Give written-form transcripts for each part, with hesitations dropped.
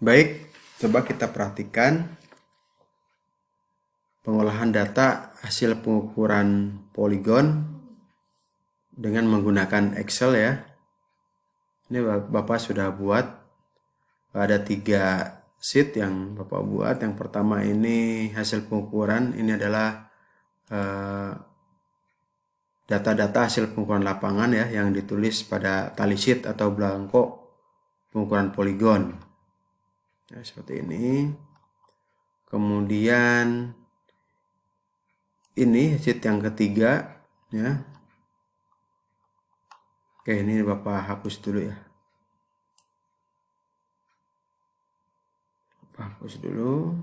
Baik, coba kita perhatikan pengolahan data hasil pengukuran poligon dengan menggunakan Excel ya. Ini Bapak sudah buat, ada 3 sheet yang Bapak buat. Yang pertama ini hasil pengukuran, ini adalah data-data hasil pengukuran lapangan ya, yang ditulis pada tally sheet atau belangko pengukuran poligon. Ya, seperti ini. Kemudian ini sheet yang ketiga ya. Oke, ini Bapak hapus dulu ya. Bapak hapus dulu.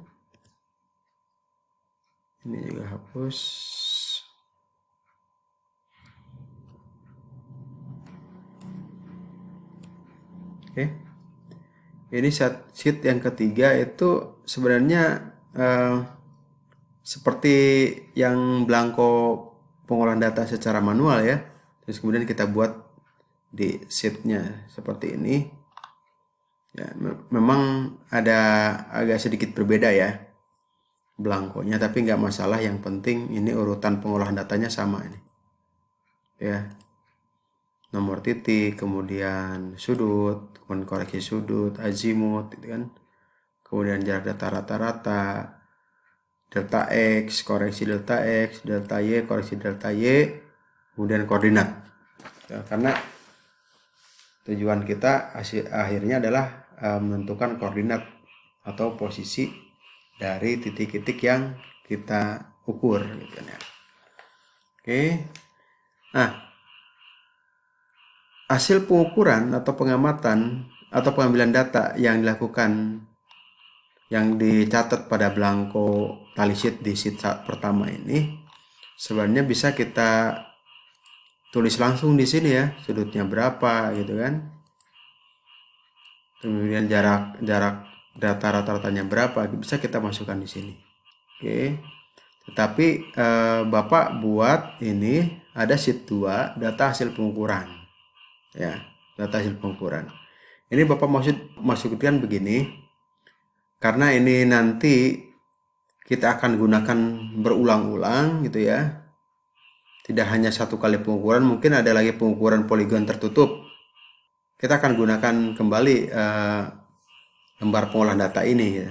Ini juga hapus. Oke. Ini sheet yang ketiga itu sebenarnya seperti yang belangko pengolahan data secara manual ya. Terus kemudian kita buat di sheetnya seperti ini. Ya, memang ada agak sedikit berbeda ya belangkonya, tapi nggak masalah. Yang penting ini urutan pengolahan datanya sama ini. Ya, nomor titik, kemudian sudut, kemudian koreksi sudut, azimut, gitu kan. Kemudian jarak data rata-rata, delta X, koreksi delta X, delta Y, koreksi delta Y, kemudian koordinat. Ya, karena tujuan kita akhirnya adalah menentukan koordinat atau posisi dari titik-titik yang kita ukur gitu kan ya. Oke. Nah, hasil pengukuran atau pengamatan atau pengambilan data yang dilakukan, yang dicatat pada belangko tally sheet di sheet pertama ini sebenarnya bisa kita tulis langsung di sini ya, sudutnya berapa gitu kan. Kemudian jarak data rata-ratanya berapa, bisa kita masukkan di sini. Oke. Tetapi Bapak buat ini ada sheet 2 data hasil pengukuran. Ya, data hasil pengukuran. Ini Bapak masukkan begini, karena ini nanti kita akan gunakan berulang-ulang gitu ya. Tidak hanya satu kali pengukuran, mungkin ada lagi pengukuran poligon tertutup. Kita akan gunakan kembali lembar pengolahan data ini ya.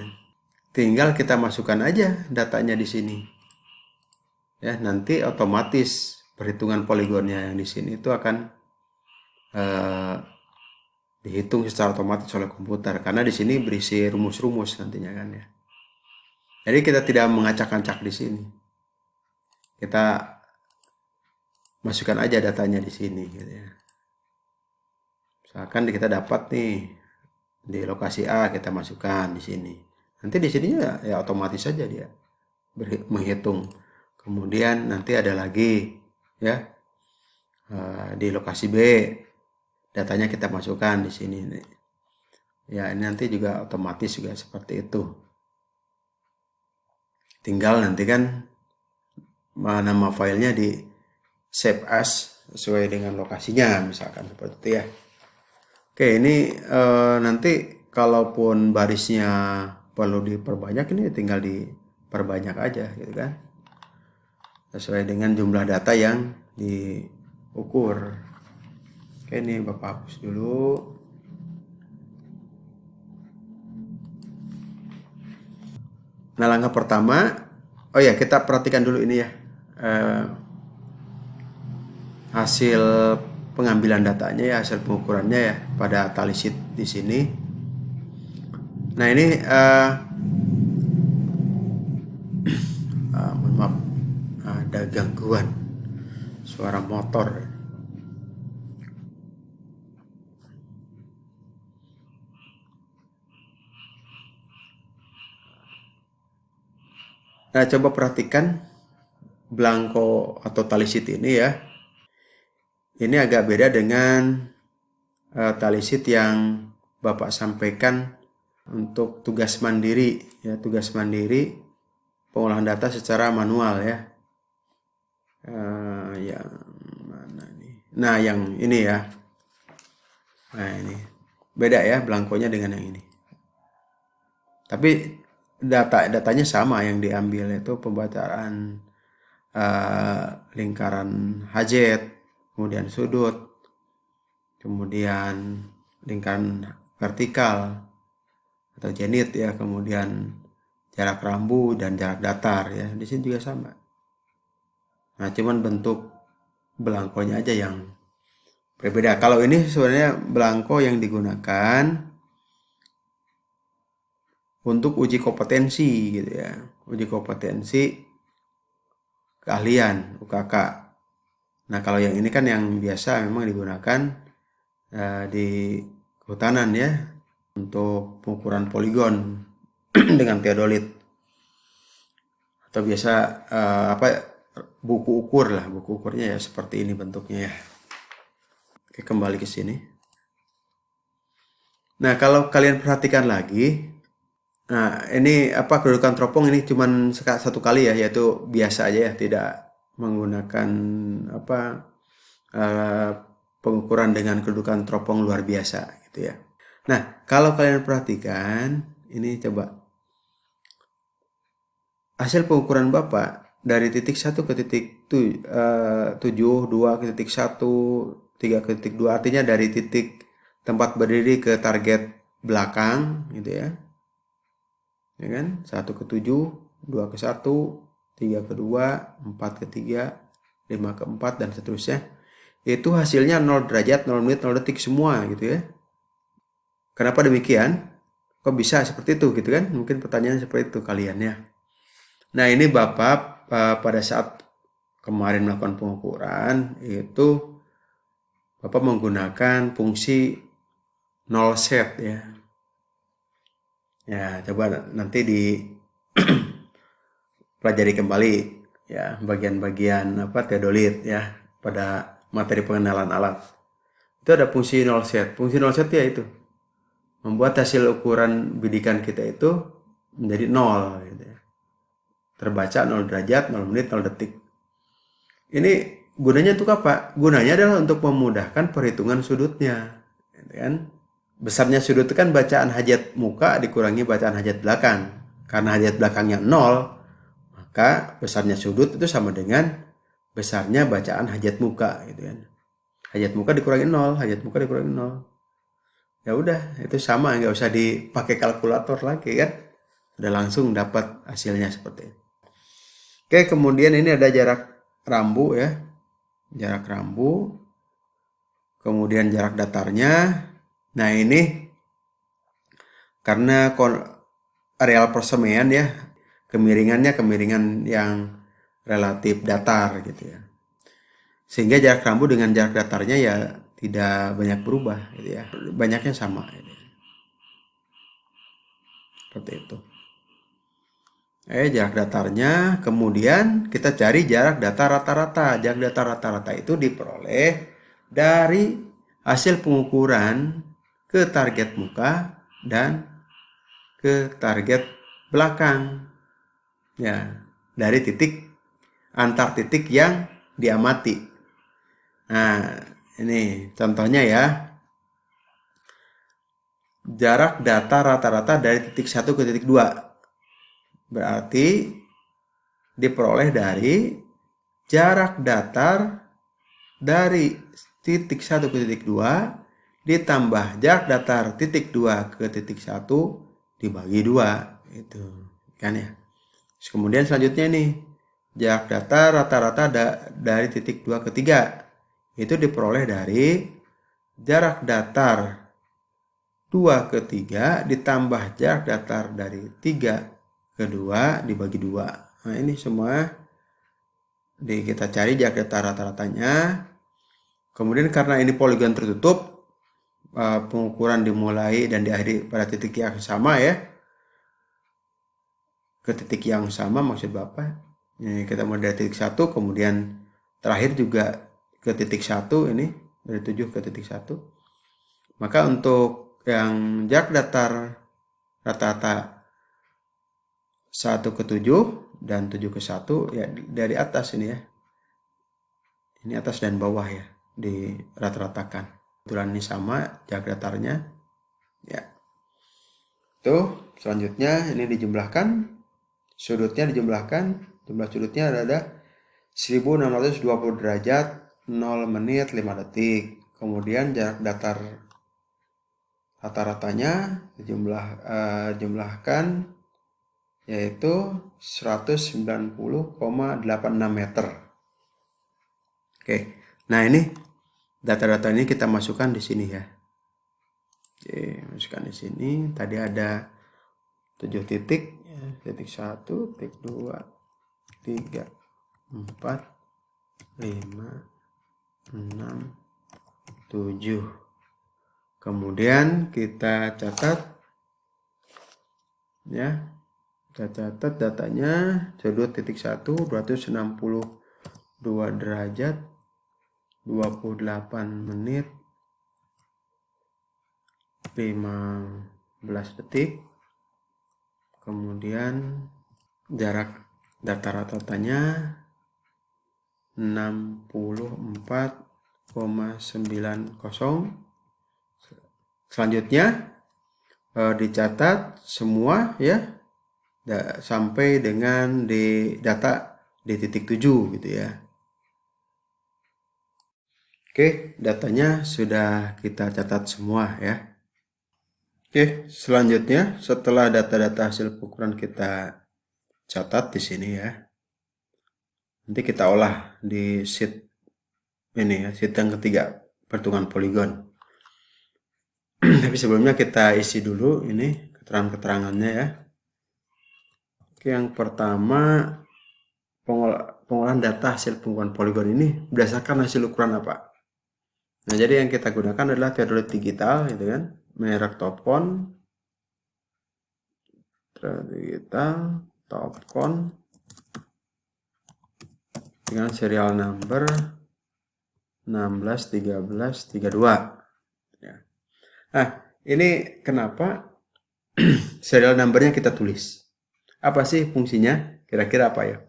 Tinggal kita masukkan aja datanya di sini. Ya, nanti otomatis perhitungan poligonnya yang di sini itu akan dihitung secara otomatis oleh komputer, karena di sini berisi rumus-rumus nantinya kan ya. Jadi kita tidak mengacak-acak di sini. Kita masukkan aja datanya di sini gitu ya. Misalkan kita dapat nih di lokasi A, kita masukkan di sini. Nanti di sininya ya otomatis saja dia menghitung. Kemudian nanti ada lagi ya di lokasi B, datanya kita masukkan di sini. Ya, ini nanti juga otomatis juga seperti itu. Tinggal nanti kan nama filenya di save as sesuai dengan lokasinya, misalkan seperti itu ya. Oke, ini nanti kalaupun barisnya perlu diperbanyak, ini tinggal diperbanyak aja gitu kan, sesuai dengan jumlah data yang diukur. Oke, ini Bapak hapus dulu. Nah, langkah pertama, oh ya, kita perhatikan dulu ini ya, hasil pengambilan datanya ya, hasil pengukurannya ya pada tally sheet di sini. Nah, ini mohon maaf, ada gangguan suara motor. Nah, coba perhatikan belangko atau tally sheet ini ya. Ini agak beda dengan tally sheet yang Bapak sampaikan untuk tugas mandiri ya, tugas mandiri pengolahan data secara manual ya. Yang mana nih? Nah, yang ini ya. Nah, ini beda ya belangkonya dengan yang ini. Tapi datanya sama yang diambil, itu pembacaan lingkaran Hajat, kemudian sudut, kemudian lingkaran vertikal atau zenit ya, kemudian jarak rambu dan jarak datar ya. Di sini juga sama. Nah, cuman bentuk belangkonya aja yang berbeda. Kalau ini sebenarnya belangko yang digunakan untuk uji kompetensi gitu ya. Uji kompetensi keahlian UKK. Nah, kalau yang ini kan yang biasa memang digunakan di kehutanan ya, untuk pengukuran poligon dengan teodolit. Atau biasa buku ukur lah, buku ukurnya ya seperti ini bentuknya ya. Oke, kembali ke sini. Nah, kalau kalian perhatikan lagi, nah ini kedudukan teropong ini cuman satu kali ya, yaitu biasa aja ya, tidak menggunakan pengukuran dengan kedudukan teropong luar biasa gitu ya. Nah, kalau kalian perhatikan, ini coba hasil pengukuran Bapak dari titik 1 ke titik 7, 2 ke titik 1, 3 ke titik 2, artinya dari titik tempat berdiri ke target belakang gitu ya. Ya kan? 1 ke 7, 2 ke 1, 3 ke 2, 4 ke 3, 5 ke 4 dan seterusnya. Itu hasilnya 0 derajat, 0 menit, 0 detik semua gitu ya. Kenapa demikian? Kok bisa seperti itu gitu kan? Mungkin pertanyaan seperti itu kalian ya. Nah, ini Bapak pada saat kemarin melakukan pengukuran itu Bapak menggunakan fungsi 0 set ya. Ya, coba nanti pelajari kembali ya bagian-bagian teodolit ya pada materi pengenalan alat. Itu ada fungsi 0 set. Fungsi 0 set ya itu membuat hasil ukuran bidikan kita itu menjadi 0 gitu ya. Terbaca 0 derajat, 0 menit, 0 detik. Ini gunanya untuk apa? Gunanya adalah untuk memudahkan perhitungan sudutnya. Gitu kan? Besarnya sudut itu kan bacaan hajat muka dikurangi bacaan hajat belakang. Karena hajat belakangnya 0, maka besarnya sudut itu sama dengan besarnya bacaan hajat muka gitu kan. Hajat muka dikurangi 0, hajat muka dikurangi 0. Ya udah, itu sama, nggak usah dipakai kalkulator lagi kan. Udah langsung dapat hasilnya seperti itu. Oke, kemudian ini ada jarak rambu ya. Jarak rambu. Kemudian jarak datarnya. Nah, ini karena areal persemaian ya, kemiringannya kemiringan yang relatif datar gitu ya. Sehingga jarak rambu dengan jarak datarnya ya tidak banyak berubah gitu ya. Banyaknya sama gitu ya. Seperti itu. Jarak datarnya, kemudian kita cari jarak datar rata-rata. Jarak datar rata-rata itu diperoleh dari hasil pengukuran ke target muka dan ke target belakang. Ya, dari antar titik yang diamati. Nah, ini contohnya ya. Jarak datar rata-rata dari titik 1 ke titik 2. Berarti diperoleh dari jarak datar dari titik 1 ke titik 2 ditambah jarak datar titik 2 ke titik 1 dibagi 2. Itu kan ya. Terus kemudian selanjutnya nih, jarak datar rata-rata dari titik 2 ke 3 itu diperoleh dari jarak datar 2 ke 3 ditambah jarak datar dari 3 ke 2 dibagi 2. Nah, ini semua kita cari jarak datar rata-ratanya. Kemudian karena ini poligon tertutup, pengukuran dimulai dan diakhiri pada titik yang sama ya. Ke titik yang sama maksud Bapak. Ini kita mulai dari titik 1, kemudian terakhir juga ke titik 1 ini, dari 7 ke titik 1. Maka untuk yang jarak datar rata-rata 1 ke 7 dan 7 ke 1 ya dari atas ini ya. Ini atas dan bawah ya, di rata-ratakan. Kebetulan ini sama jarak datarnya. Ya. Tuh, Selanjutnya ini dijumlahkan, sudutnya dijumlahkan, jumlah sudutnya ada 1620 derajat, 0 menit 5 detik. Kemudian jarak datar rata-ratanya jumlahkan, yaitu 190,86 meter. Oke, nah ini data-data ini kita masukkan di sini ya. Oke, masukkan di sini. Tadi ada 7 titik, titik 1, titik 2, 3, 4, 5, 6, 7. Kemudian kita catat ya. Kita catat datanya, sudut titik 1 262 derajat, 28 menit 15 detik. Kemudian jarak datar rata-ratanya 64,90. Selanjutnya dicatat semua ya sampai dengan di data di titik 7 gitu ya. Oke, datanya sudah kita catat semua ya. Oke, selanjutnya setelah data-data hasil pengukuran kita catat di sini ya, nanti kita olah di sheet ini ya, sheet yang ketiga, perhitungan poligon. Tapi sebelumnya kita isi dulu ini keterangan-keterangannya ya. Oke, yang pertama, pengolahan data hasil pengukuran poligon ini berdasarkan hasil ukuran apa? Nah, jadi yang kita gunakan adalah teodolit digital gitu kan, merek Topcon, digital Topcon dengan serial number 161332 ya. Nah, ini kenapa serial numbernya kita tulis? Apa sih fungsinya? Kira-kira apa ya?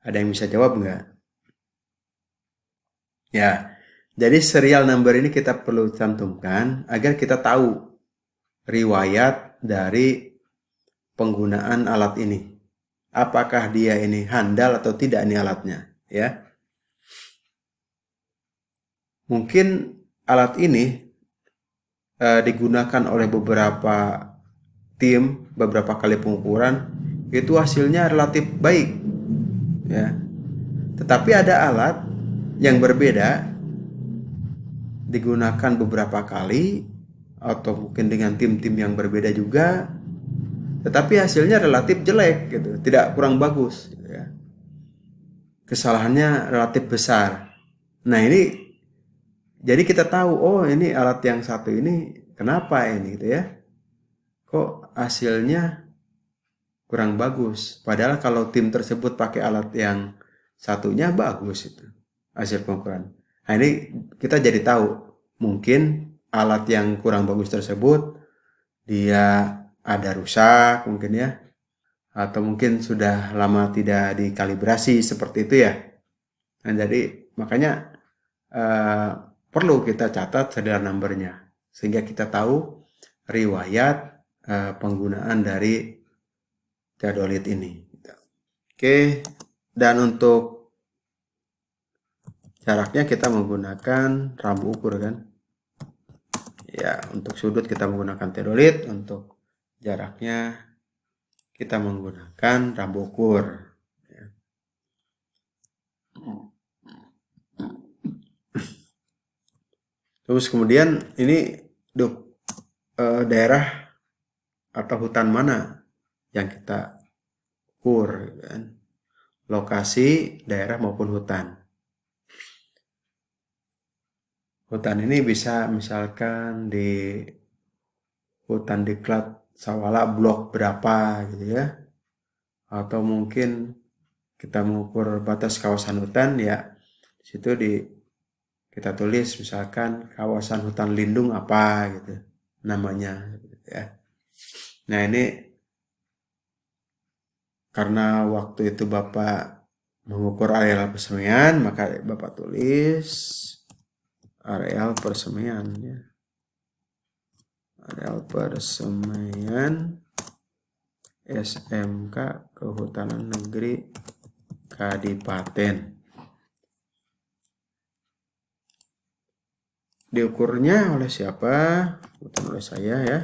Ada yang bisa jawab nggak? Ya, jadi serial number ini kita perlu cantumkan agar kita tahu riwayat dari penggunaan alat ini. Apakah dia ini handal atau tidak ini alatnya, ya. Mungkin alat ini digunakan oleh beberapa tim, beberapa kali pengukuran, itu hasilnya relatif baik, ya. Tetapi ada alat yang berbeda, digunakan beberapa kali, atau mungkin dengan tim-tim yang berbeda juga, tetapi hasilnya relatif jelek, gitu, tidak kurang bagus, gitu ya. Kesalahannya relatif besar. Nah ini, jadi kita tahu, oh ini alat yang satu ini kenapa ini, gitu ya? Kok hasilnya kurang bagus? Padahal kalau tim tersebut pakai alat yang satunya bagus itu hasil pengukuran. Nah ini kita jadi tahu mungkin alat yang kurang bagus tersebut dia ada rusak mungkin ya, atau mungkin sudah lama tidak dikalibrasi seperti itu ya. Nah jadi makanya perlu kita catat serial numbernya sehingga kita tahu riwayat penggunaan dari teodolit ini. Oke, dan untuk jaraknya kita menggunakan rambu ukur kan. Ya, untuk sudut kita menggunakan teodolit, untuk jaraknya kita menggunakan rambu ukur. Ya. Terus kemudian ini daerah atau hutan mana yang kita ukur, kan? Lokasi, daerah maupun hutan. Hutan ini bisa misalkan di hutan diklat Sawala blok berapa gitu ya, atau mungkin kita mengukur batas kawasan hutan ya, di situ kita tulis misalkan kawasan hutan lindung apa gitu namanya gitu ya. Nah ini karena waktu itu Bapak mengukur areal persemaian, maka Bapak tulis areal persemaian ya. areal persemaian SMK Kehutanan Negeri Kadipaten. Diukurnya oleh siapa? Bukan oleh saya ya.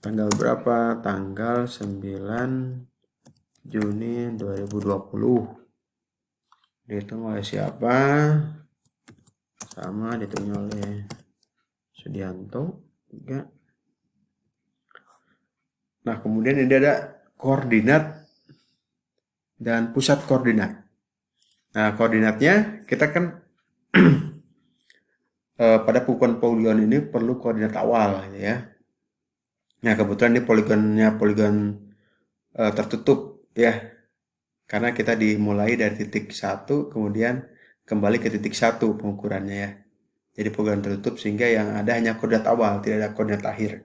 Tanggal berapa? Tanggal 9 Juni 2020. Dihitung oleh siapa? Sama dihitung oleh Sudianto juga. Nah, kemudian ini ada koordinat dan pusat koordinat. Nah, koordinatnya kita kan pada poligon ini perlu koordinat awal gitu ya. Nah, kebetulan ini poligon tertutup ya. Karena kita dimulai dari titik 1 kemudian kembali ke titik 1 pengukurannya ya. Jadi poligon tertutup sehingga yang ada hanya koordinat awal, tidak ada koordinat akhir.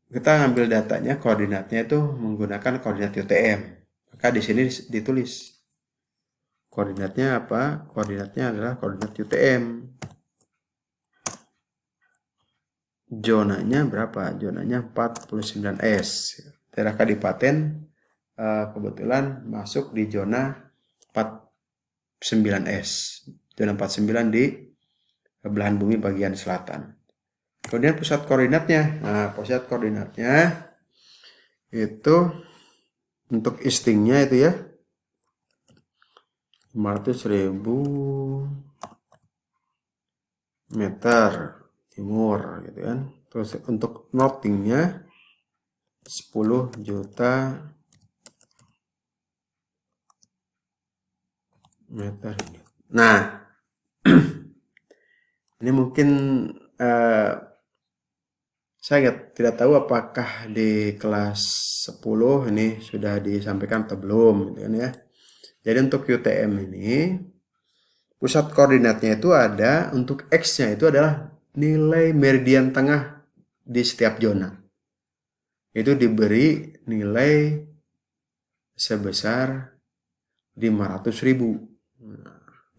Kita ambil datanya, koordinatnya itu menggunakan koordinat UTM. Maka di sini ditulis koordinatnya apa? Koordinatnya adalah koordinat UTM. Zonanya berapa? Zonanya 49S. Daerah Kadipaten kebetulan masuk di zona 49S. Zona 49 di belahan bumi bagian selatan. Kemudian pusat koordinatnya. Nah, pusat koordinatnya itu untuk istingnya itu ya 500.000 meter timur gitu kan. Terus untuk northingnya 10 juta meter. Nah, ini mungkin saya tidak tahu apakah di kelas 10 ini sudah disampaikan atau belum gitu kan ya. Jadi untuk UTM ini pusat koordinatnya itu ada, untuk X-nya itu adalah nilai meridian tengah di setiap zona. Itu diberi nilai sebesar 500.000.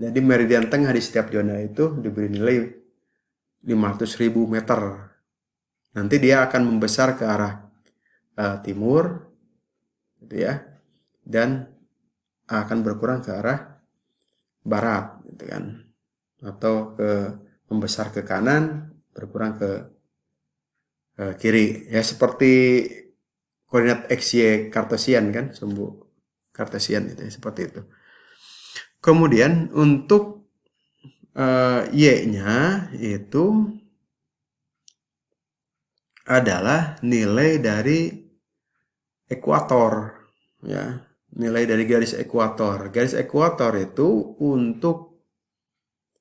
Jadi meridian tengah di setiap zona itu diberi nilai 500.000 meter. Nanti dia akan membesar ke arah timur, gitu ya, dan akan berkurang ke arah barat, gitu kan, atau membesar ke kanan, berkurang ke kiri, ya seperti koordinat XY kartesian kan, sumbu kartesian itu ya, seperti itu. Kemudian untuk Y-nya itu adalah nilai dari ekuator ya, nilai dari garis ekuator. Garis ekuator itu untuk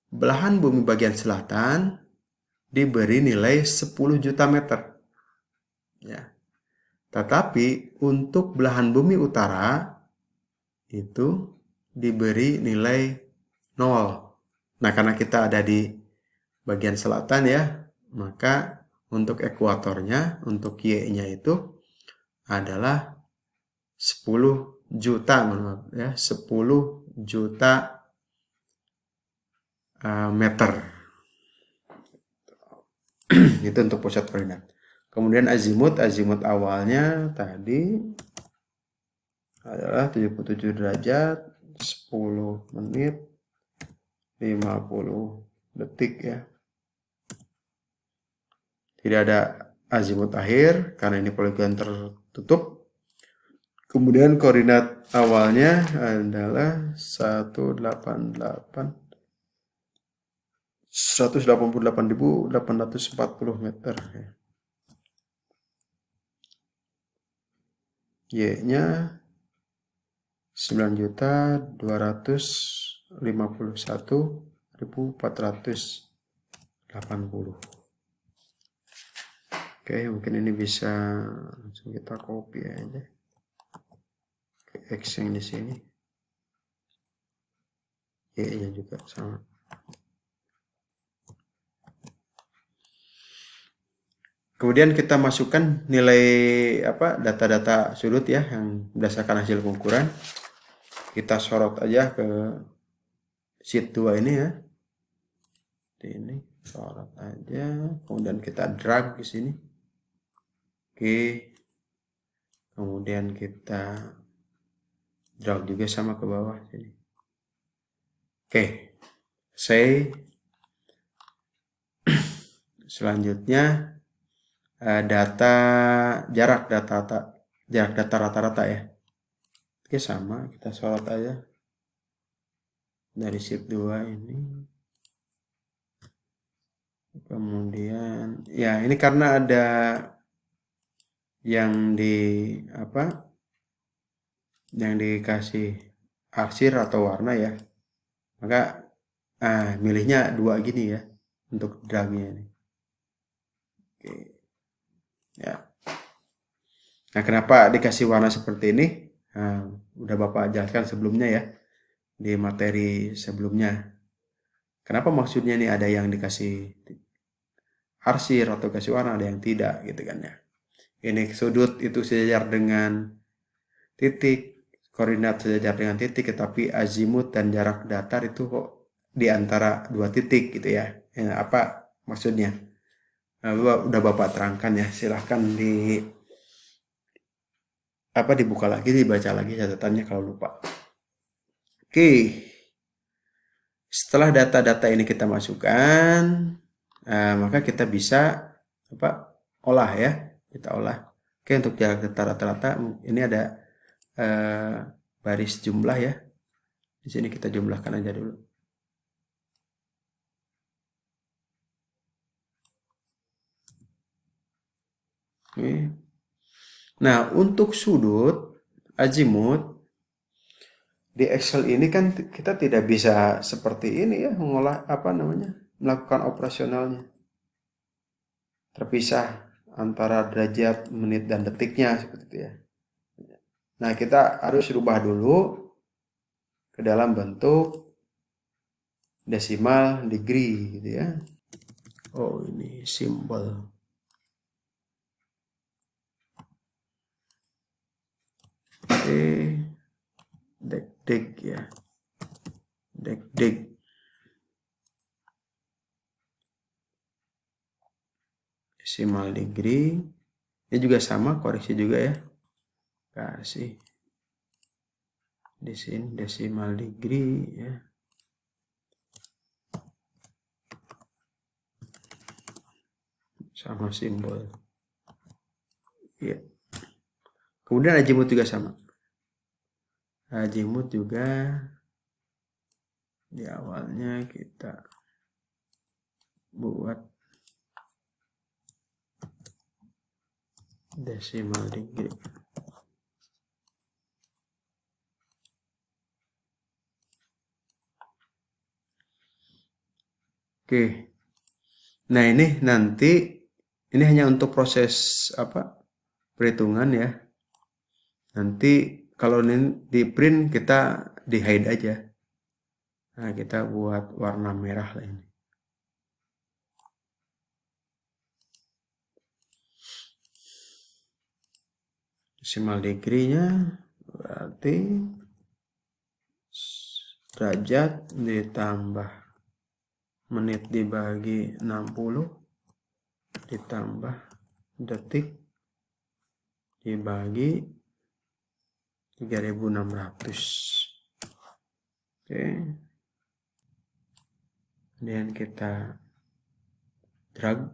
belahan bumi bagian selatan diberi nilai 10 juta meter ya. Tetapi untuk belahan bumi utara itu diberi nilai 0. Nah, karena kita ada di bagian selatan ya, maka untuk ekuatornya, untuk Y-nya itu adalah 10 juta, ya, 10 juta meter. Itu untuk pusat koordinat. Kemudian azimut awalnya tadi adalah 77 derajat, 10 menit, 50 detik ya. Tidak ada azimut akhir karena ini poligon tertutup. Kemudian koordinat awalnya adalah 188.840 meter. Y-nya 9.251.480. Oke, mungkin ini bisa langsung kita copy aja ke X yang di sini. Y-nya juga sama. Kemudian kita masukkan nilai data-data sudut ya yang berdasarkan hasil pengukuran. Kita sorot aja ke sheet 2 ini ya. Ini sorot aja, kemudian kita drag di sini. Oke, kemudian kita drag juga sama ke bawah sini. Oke, say. Selanjutnya data jarak data rata-rata ya. Oke, sama, kita sorot aja dari sheet 2 ini. Kemudian ya ini karena ada yang yang dikasih arsir atau warna ya, maka milihnya 2 gini ya untuk dragnya ini. Oke ya. Nah, kenapa dikasih warna seperti ini? Nah, udah Bapak jelaskan sebelumnya ya, di materi sebelumnya. Kenapa maksudnya ini ada yang dikasih arsir atau kasih warna, ada yang tidak gitu kan ya. Ini sudut itu sejajar dengan titik, koordinat sejajar dengan titik, tetapi azimut dan jarak datar itu kok di antara 2 titik gitu ya. Apa maksudnya? Nah, udah Bapak terangkan ya, silahkan dibuka lagi, dibaca lagi catatannya kalau lupa. Oke. Setelah data-data ini kita masukkan, maka kita bisa olah ya. Kita olah. Oke, untuk jarak datar rata-rata ini ada baris jumlah ya. Di sini kita jumlahkan aja dulu. Oke. Nah, untuk sudut azimut di Excel ini kan kita tidak bisa seperti ini ya, mengolah melakukan operasionalnya. Terpisah antara derajat, menit, dan detiknya seperti itu ya. Nah, kita harus rubah dulu ke dalam bentuk desimal degree gitu ya. Oh, ini simbol. Oke. Dek ya. Dek. Desimal degree. Ini juga sama, koreksi juga ya. Kasih di sini desimal degree ya. Sama simbol. Ya. Kemudian azimut juga sama. Azimut juga di awalnya kita buat desimal degree. Oke. Nah, ini nanti ini hanya untuk proses perhitungan ya. Nanti kalau ini di print kita di hide aja. Nah, kita buat warna merah lah ini. Desimal degree-nya berarti derajat ditambah menit dibagi 60 ditambah detik dibagi 3600. Oke. Kemudian kita drag.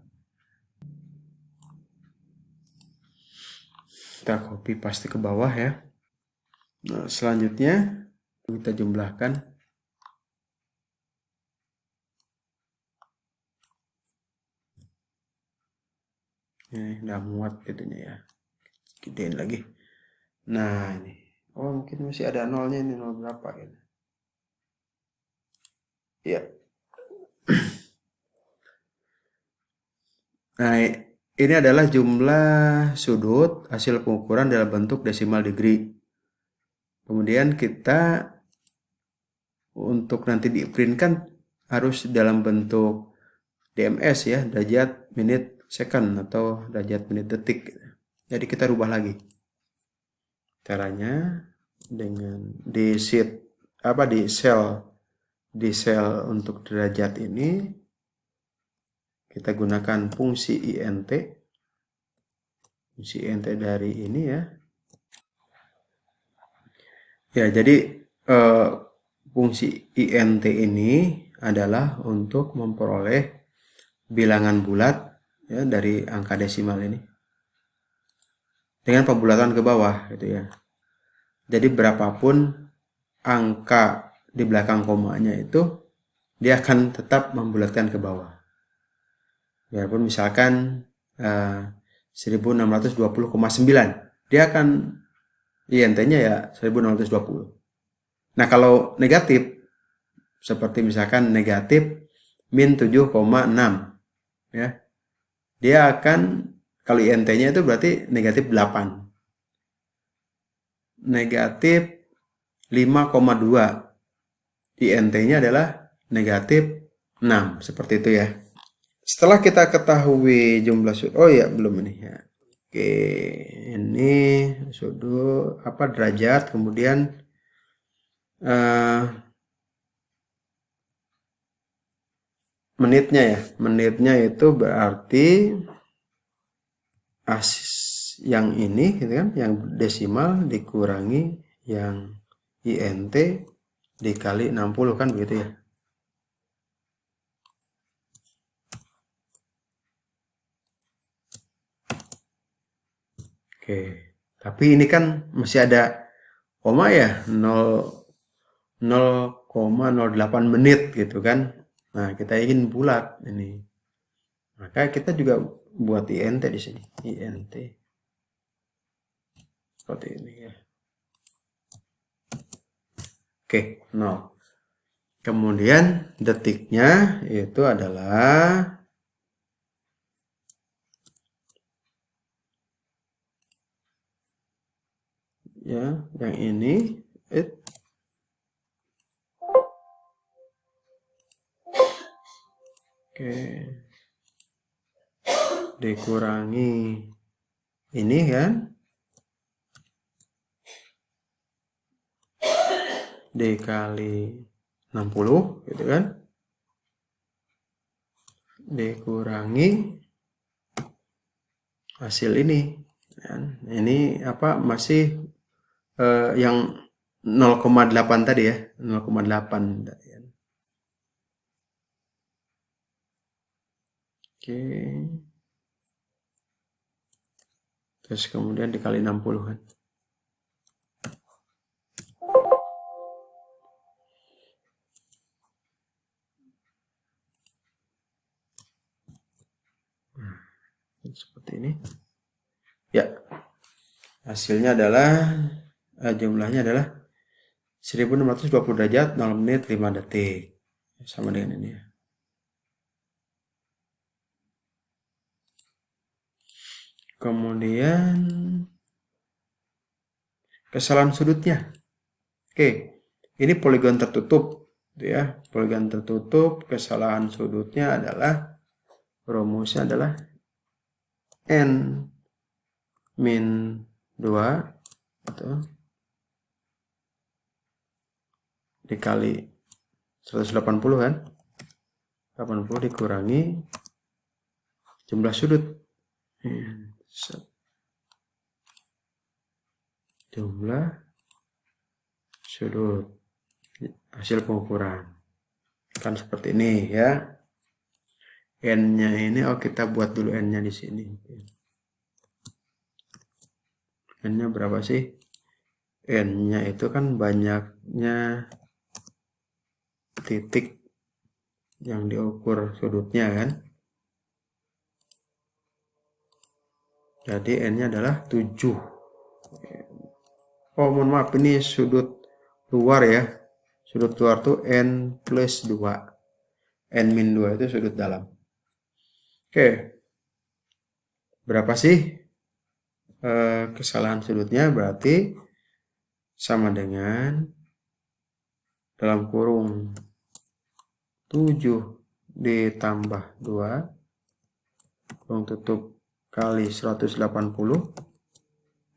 Kita copy paste ke bawah ya. Nah, selanjutnya kita jumlahkan. Ini udah muat itunya ya. Gedein lagi. Nah, ini. Oh, mungkin masih ada nolnya ini, nol berapa gitu. Ya. Nah, ini adalah jumlah sudut hasil pengukuran dalam bentuk desimal degree. Kemudian kita untuk nanti di-printkan harus dalam bentuk DMS ya, derajat menit second atau derajat menit detik. Jadi kita rubah lagi. Caranya dengan di sheet di sel untuk derajat ini kita gunakan fungsi int. Fungsi int dari ini ya. Ya, jadi fungsi int ini adalah untuk memperoleh bilangan bulat ya dari angka desimal ini dengan pembulatan ke bawah gitu ya. Jadi berapapun angka di belakang komanya itu dia akan tetap membulatkan ke bawah. Biarpun misalkan 1620,9, dia akan int-nya ya 1620. Nah, kalau negatif seperti misalkan negatif min 7,6 ya. Dia akan kalau int-nya itu berarti negatif 8. Negatif 5,2. int-nya adalah negatif 6, seperti itu ya. Setelah kita ketahui jumlah sudut, oh ya belum ini ya. Oke, ini sudut derajat, kemudian menitnya ya. Menitnya itu berarti yang ini gitu kan, yang desimal dikurangi yang int dikali 60 kan begitu ya. Oke, tapi ini kan masih ada koma ya, 0,08 menit gitu kan. Nah, kita ingin bulat ini. Maka kita juga buat int di sini. Int. Seperti ini ya. Oke, 0. Kemudian detiknya itu adalah ya, yang ini oke, dikurangi ini kan, dikali 60 gitu kan, dikurangi hasil ini kan. Ini masih yang 0,8 tadi ya, 0,8 tadi kan. Oke, terus kemudian dikali 60 kan. Seperti ini ya, hasilnya adalah jumlahnya adalah 1620 derajat 0 menit 5 detik, sama dengan ini ya. Kemudian kesalahan sudutnya. Oke, ini poligon tertutup ya. Poligon tertutup, kesalahan sudutnya adalah rumusnya adalah n min 2 gitu, dikali 180 kan, 80 dikurangi jumlah sudut, jumlah sudut hasil pengukuran kan seperti ini ya. N-nya ini kita buat dulu N-nya di sini. N-nya berapa sih? N-nya itu kan banyaknya titik yang diukur sudutnya kan. Jadi N-nya adalah 7. Oh, mohon maaf, ini sudut luar ya. Sudut luar tuh N plus 2. N min 2 itu sudut dalam. Oke. Berapa sih kesalahan sudutnya? Berarti sama dengan dalam kurung 7 ditambah 2 kurung tutup kali 180.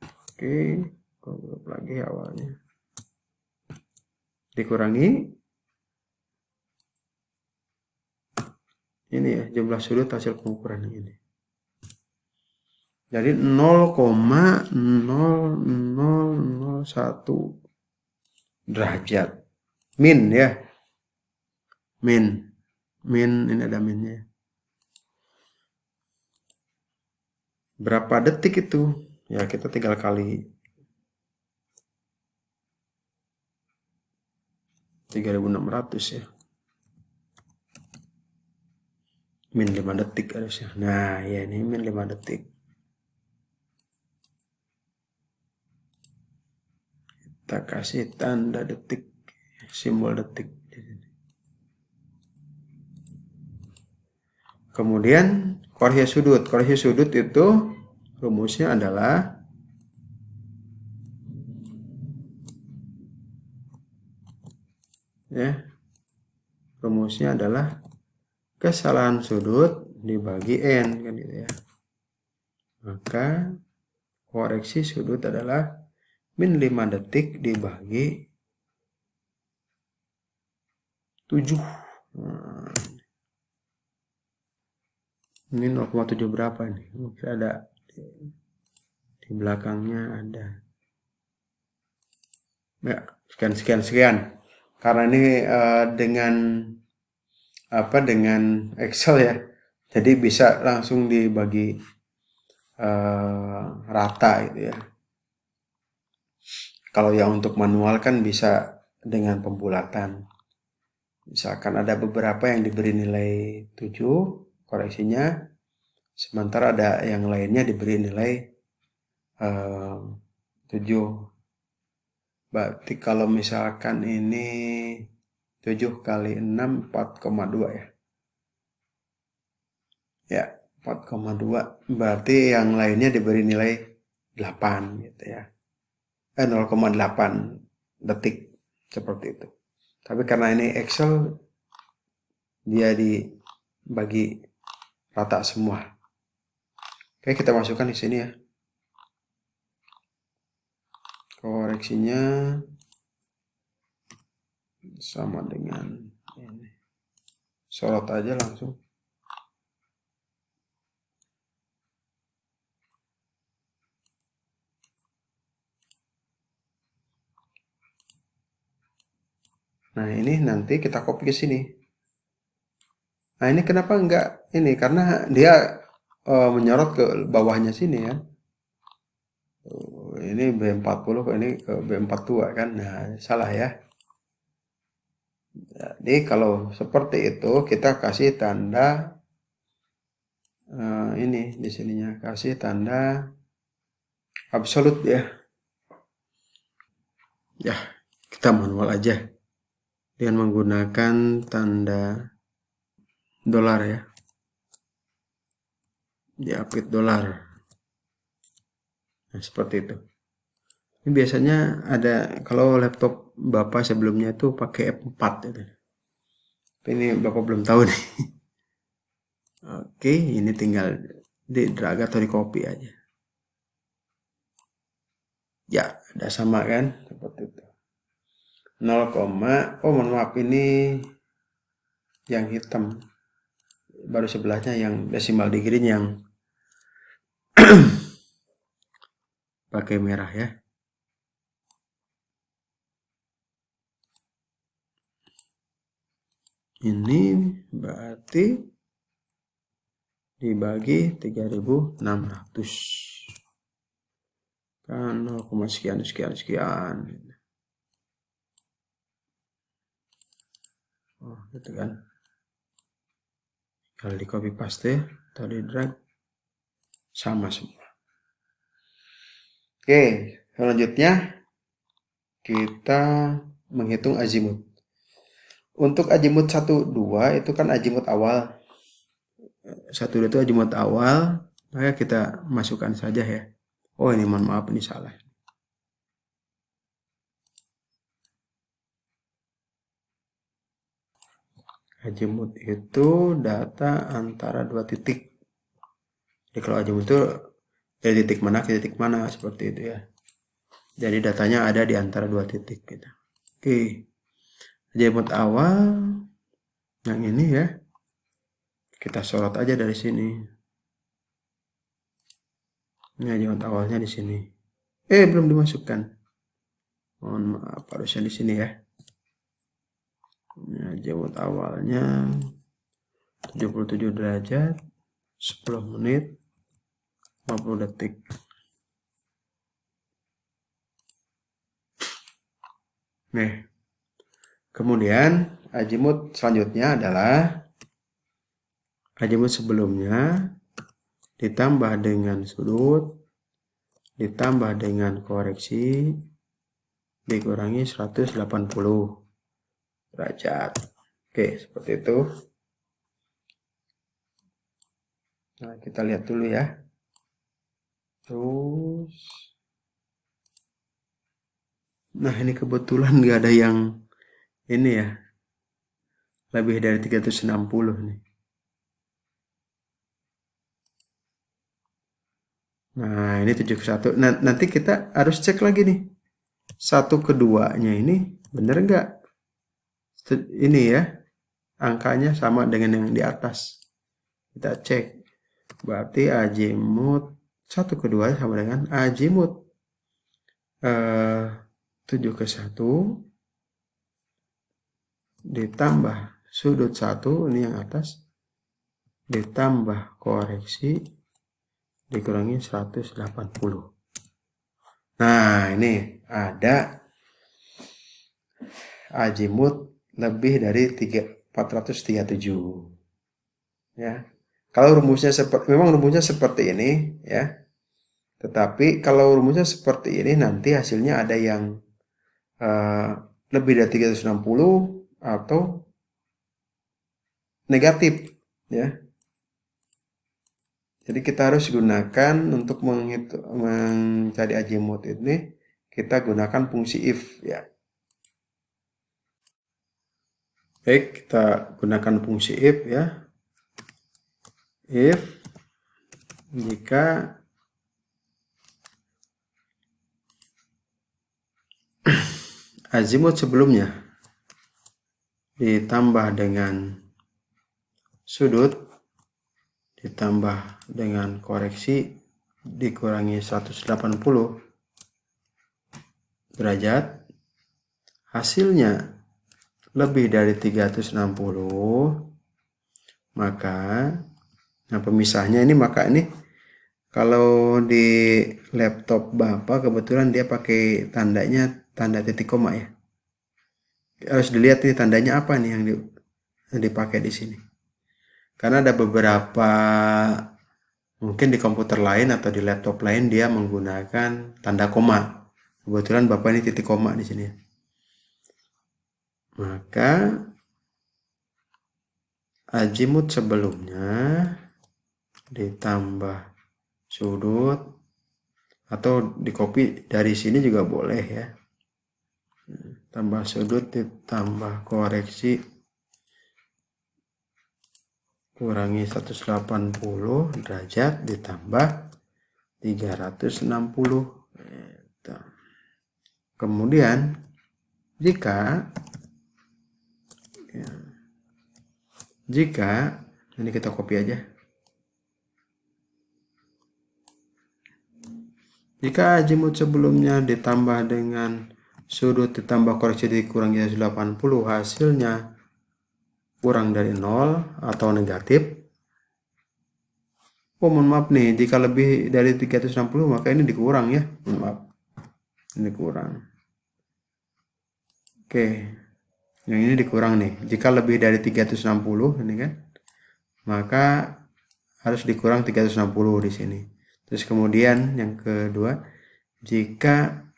Oke, tutup lagi awalnya. Dikurangi ini ya, jumlah sudut hasil pengukuran ini. Jadi 0,0001 derajat. Min ya. Min ini ada minnya. Berapa detik itu? Ya kita tinggal kali 3600 ya. Min 5 detik harusnya. Nah ya ini min 5 detik. Kita kasih tanda detik, simbol detik di sini. Kemudian korelasi sudut. Korelasi sudut itu rumusnya adalah ya, rumusnya adalah kesalahan sudut dibagi n kan gitu ya. Maka koreksi sudut adalah min 5 detik dibagi 7. Nah, ini 0,7 berapa nih? Mungkin ada di belakangnya ada. Ya, sekian. Karena ini dengan Excel ya. Jadi bisa langsung dibagi rata gitu ya. Kalau yang untuk manual kan bisa dengan pembulatan. Misalkan ada beberapa yang diberi nilai 7 koreksinya, sementara ada yang lainnya diberi nilai 7. Berarti kalau misalkan ini 7 kali 6 4,2 ya. Ya, 4,2 berarti yang lainnya diberi nilai 8 gitu ya. 0,8 detik seperti itu. Tapi karena ini Excel dia dibagi rata semua. Oke, kita masukkan di sini ya. Koreksinya sama dengan ini. Sorot aja langsung. Nah, ini nanti kita copy ke sini. Nah, ini kenapa enggak ini? Karena dia menyorot ke bawahnya sini ya. Ini B40 kok ini ke B42 kan. Nah, salah ya. Jadi kalau seperti itu kita kasih tanda ini di sininya, kasih tanda absolut ya. Ya, kita manual aja dengan menggunakan tanda dolar ya. Diapit dolar. Nah, seperti itu. Ini biasanya ada kalau laptop Bapak sebelumnya itu pakai F4 gitu. Tapi ini Bapak belum tahu nih. Oke, ini tinggal di drag atau di copy aja. Ya, ada sama kan? Seperti itu. 0, oh mohon maaf ini yang hitam. Baru sebelahnya yang decimal degree yang pakai merah ya. Ini berarti dibagi 3600 kan 0, sekian. Oh gitu kan, kalau di copy paste atau di drag sama semua. Oke, selanjutnya kita menghitung azimut. Untuk azimut 1, 2 itu kan azimut awal. 1, 2 itu azimut awal, maka kita masukkan saja ya. Oh ini mohon maaf ini salah. Azimut itu data antara 2 titik. Jadi kalau azimut itu dari titik mana ke titik mana seperti itu ya. Jadi datanya ada di antara 2 titik gitu. Oke. Azimut awal yang ini ya. Kita sorot aja dari sini. Ini azimut awalnya di sini. Belum dimasukkan. Mohon maaf, harusnya di sini ya. Ini azimut awalnya 77 derajat, 10 menit, 50 detik. Nih. Kemudian azimut selanjutnya adalah azimut sebelumnya ditambah dengan sudut, ditambah dengan koreksi, dikurangi 180 derajat. Oke, seperti itu. Nah, kita lihat dulu ya. Terus, nah ini kebetulan nggak ada yang ini ya, lebih dari 360 nih. Nah, ini 71. Nah, nanti kita harus cek lagi nih. 1 keduanya ini bener nggak? Ini ya, angkanya sama dengan yang di atas. Kita cek. Berarti azimut 1 kedua sama dengan azimut 7 ke 1 ditambah sudut 1, ini yang atas, ditambah koreksi, dikurangi 180. Nah, ini ada azimut lebih dari 437. Ya. Kalau rumusnya memang rumusnya seperti ini ya. Tetapi kalau rumusnya seperti ini nanti hasilnya ada yang lebih dari 360 atau negatif ya. Jadi kita harus gunakan untuk mencari azimut ini, kita gunakan fungsi if ya. Baik, kita gunakan fungsi if ya. If jika azimut sebelumnya ditambah dengan sudut ditambah dengan koreksi dikurangi 180 derajat, hasilnya lebih dari 360, maka nah pemisahnya ini, maka ini kalau di laptop Bapak kebetulan dia pakai tandanya tanda titik koma ya. Harus dilihat nih tandanya apa nih yang dipakai di sini. Karena ada beberapa, mungkin di komputer lain atau di laptop lain dia menggunakan tanda koma. Kebetulan Bapak ini titik koma di sini. Maka azimut sebelumnya ditambah sudut, atau di copy dari sini juga boleh ya. Tambah sudut ditambah koreksi kurangi 180 derajat ditambah 360. Kemudian jika ini kita copy aja. Jika azimut sebelumnya ditambah dengan sudut ditambah koreksi dikurangi 180, hasilnya kurang dari 0 atau negatif. Mohon maaf nih, jika lebih dari 360 maka ini dikurang ya. Mohon maaf. Ini kurang. Oke. Yang ini dikurang nih. Jika lebih dari 360 ini kan, maka harus dikurang 360 di sini. Terus kemudian yang kedua, jika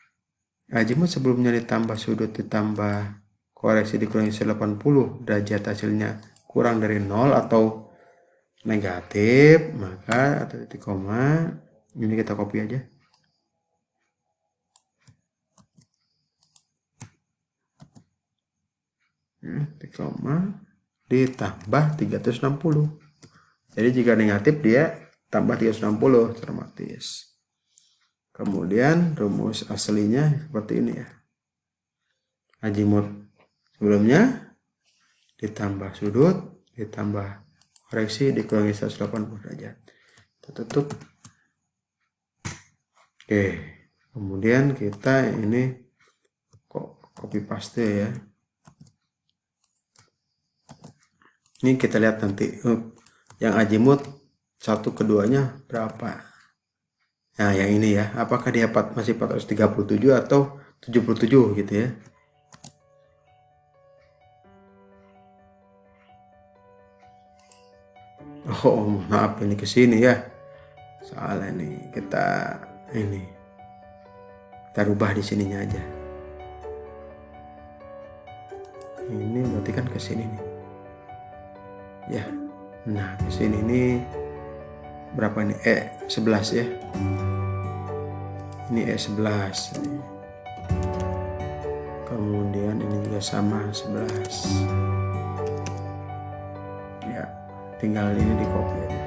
azimut sebelumnya ditambah sudut ditambah koreksi dikurangi 180 derajat, hasilnya kurang dari 0 atau negatif, maka atau titik koma ini kita copy aja. Titik koma ditambah 360. Jadi jika negatif dia tambah 360 otomatis. Kemudian rumus aslinya seperti ini ya. Azimut sebelumnya ditambah sudut ditambah koreksi dikurangi 180 derajat. Kita tutup. Oke, kemudian kita ini copy paste ya. Ini kita lihat nanti yang azimut satu keduanya berapa. Nah, yang ini ya, apakah dia masih 437 atau 77 gitu ya. Oh, maaf ini ke sini ya. Soalnya ini kita rubah di sininya aja. Ini berarti kan ke sini nih. Ya. Nah, ke sini ini berapa ini? E11 ya. Ini E11. Kemudian ini juga sama 11. Ya, tinggal ini di copy aja.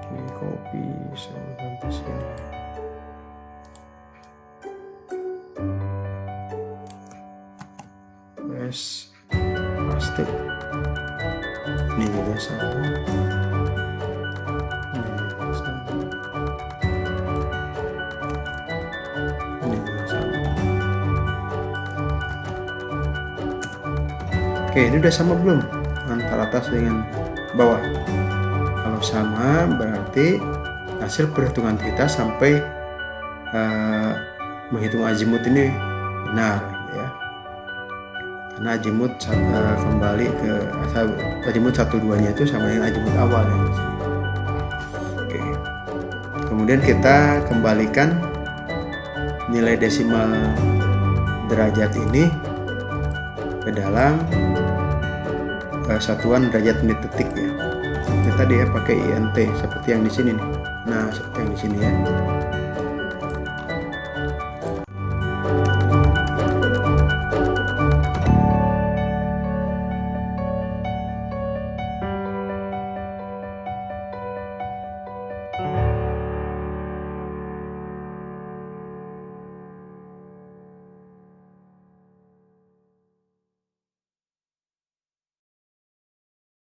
Ini copy sampai sini. Paste. Ini juga sama. Ini juga sama. Ini juga sama. Oke, ini udah sama belum antara atas dengan bawah? Kalau sama berarti hasil perhitungan kita sampai menghitung azimut ini benar ya. Karena azimut kembali ke azimut 1-2 nya itu sama dengan azimut awal ya. Oke. Kemudian kita kembalikan nilai desimal derajat ini ke dalam satuan derajat menit detik ya. Kita dia pakai INT seperti yang di sini nih. Nah, seperti yang di sini ya.